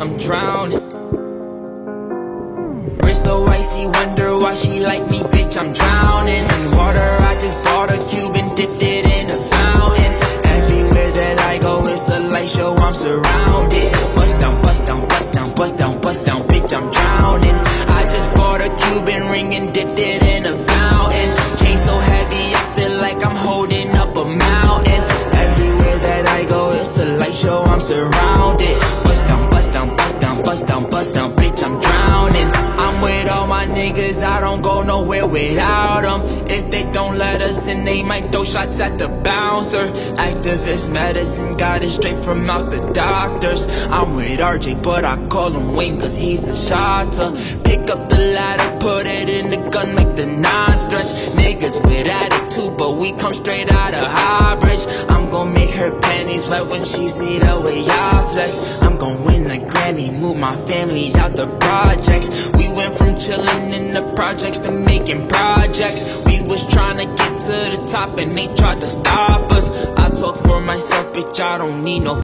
I'm drowning. Wrist so icy, wonder why she like me, bitch, I'm drowning. In water, I just bought a cube and dipped it in a fountain. Everywhere that I go, it's a light show, I'm surrounded. Bust down, bust down, bust down, bust down, bust down, bitch, I'm drowning. I just bought a Cuban ring and dipped it in a fountain. Chain so heavy, I feel like I'm holding up a mountain. Everywhere that I go, it's a light show, I'm surrounded. Bust down, bust down, bust down, bust down, bust down, bitch, I'm drowning. I'm with all my niggas, I don't go nowhere without them. If they don't let us in, they might throw shots at the bouncer. Activist medicine, got it straight from out the doctors. I'm with RJ, but I call him Wayne cause he's a shotter. Pick up the ladder, put it in the gun, make the nine stretch. Niggas with attitude, but we come straight out of Highbridge. I'm gon' make her panties wet when she see the way I flex. I'm gon' win the Grammy, move my family out the projects. We went from chillin' in the projects to making projects. We was tryna get to the top and they tried to stop us. I talk for myself, bitch, I don't need no